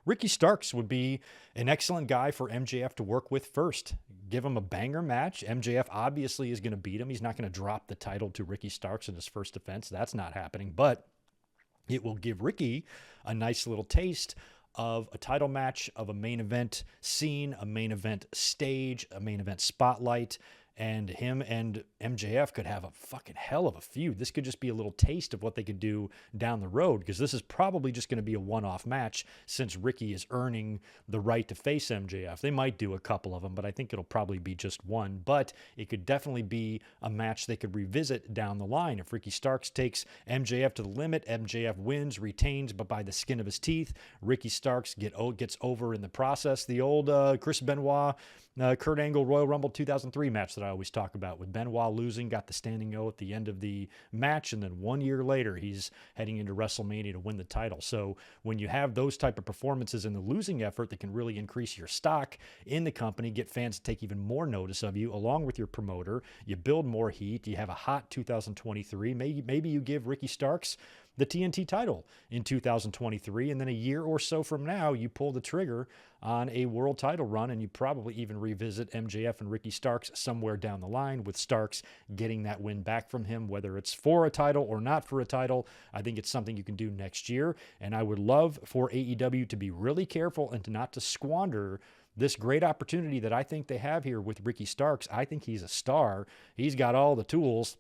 Ricky Starks would be an excellent guy for MJF to work with first. Give him a banger match. MJF obviously is going to beat him. He's not going to drop the title to Ricky Starks in his first defense. That's not happening. But it will give Ricky a nice little taste of a title match, of a main event scene, a main event stage, a main event spotlight. And him and MJF could have a fucking hell of a feud. This could just be a little taste of what they could do down the road, because this is probably just going to be a one-off match since Ricky is earning the right to face MJF. They might do a couple of them, but I think it'll probably be just one. But it could definitely be a match they could revisit down the line. If Ricky Starks takes MJF to the limit, MJF wins, retains, but by the skin of his teeth. Ricky Starks gets over in the process. The old Chris Benoit, Kurt Angle Royal Rumble 2003 match that I always talk about, with Benoit losing, got the standing O at the end of the match, and then 1 year later he's heading into WrestleMania to win the title. So when you have those type of performances in the losing effort, that can really increase your stock in the company, get fans to take even more notice of you, along with your promoter. You build more heat. You have a hot 2023. Maybe you give Ricky Starks the TNT title in 2023, and then a year or so from now, you pull the trigger on a world title run, and you probably even revisit MJF and Ricky Starks somewhere down the line, with Starks getting that win back from him, whether it's for a title or not for a title. I think it's something you can do next year, and I would love for AEW to be really careful and not to squander this great opportunity that I think they have here with Ricky Starks. I think he's a star. He's got all the tools.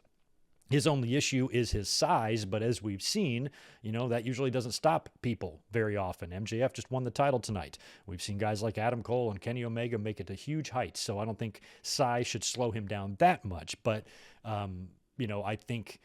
His only issue is his size, but as we've seen, that usually doesn't stop people very often. MJF just won the title tonight. We've seen guys like Adam Cole and Kenny Omega make it to huge heights, so I don't think size should slow him down that much. But, I think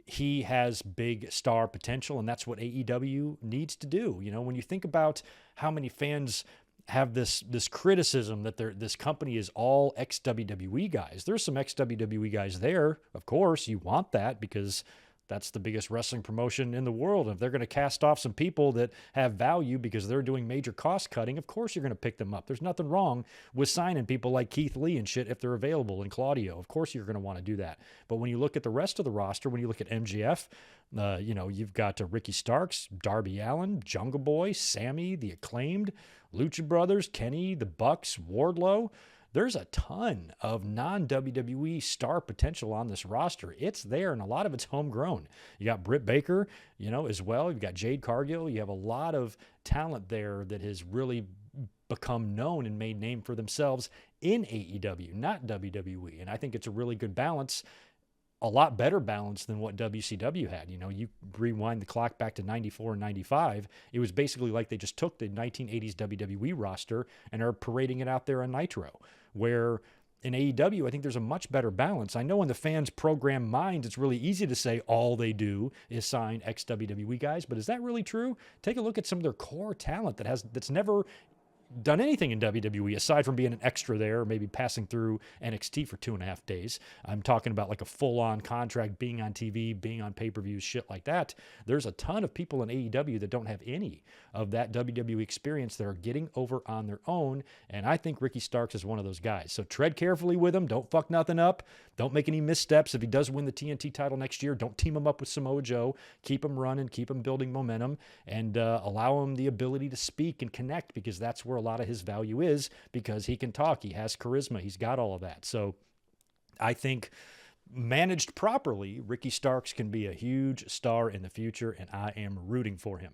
he has big star potential, and that's what AEW needs to do. When you think about how many fans have this criticism that this company is all ex-WWE guys. There's some ex-WWE guys there. Of course, you want that because that's the biggest wrestling promotion in the world. If they're going to cast off some people that have value because they're doing major cost cutting, of course you're going to pick them up. There's nothing wrong with signing people like Keith Lee and shit if they're available, and Claudio. Of course you're going to want to do that. But when you look at the rest of the roster, when you look at MJF, you've got Ricky Starks, Darby Allin, Jungle Boy, Sammy, The Acclaimed, Lucha Brothers, Kenny, The Bucks, Wardlow. There's a ton of non-WWE star potential on this roster. It's there, and a lot of it's homegrown. You got Britt Baker, as well. You've got Jade Cargill. You have a lot of talent there that has really become known and made name for themselves in AEW, not WWE. And I think it's a really good balance, a lot better balance than what WCW had. You rewind the clock back to 94 and 95. It was basically like they just took the 1980s WWE roster and are parading it out there on Nitro, where in AEW, I think there's a much better balance. I know in the fans' program minds, it's really easy to say all they do is sign ex-WWE guys, but is that really true? Take a look at some of their core talent that's never done anything in WWE aside from being an extra there, or maybe passing through NXT for 2.5 days. I'm talking about like a full-on contract, being on TV, being on pay-per-views, shit like that. There's a ton of people in AEW that don't have any of that WWE experience that are getting over on their own, and I think Ricky Starks is one of those guys. So tread carefully with him. Don't fuck nothing up. Don't make any missteps. If he does win the TNT title next year, don't team him up with Samoa Joe. Keep him running, keep him building momentum, and allow him the ability to speak and connect, because that's where a lot of his value is, because he can talk, he has charisma, he's got all of that. So I think managed properly, Ricky Starks can be a huge star in the future, and I am rooting for him.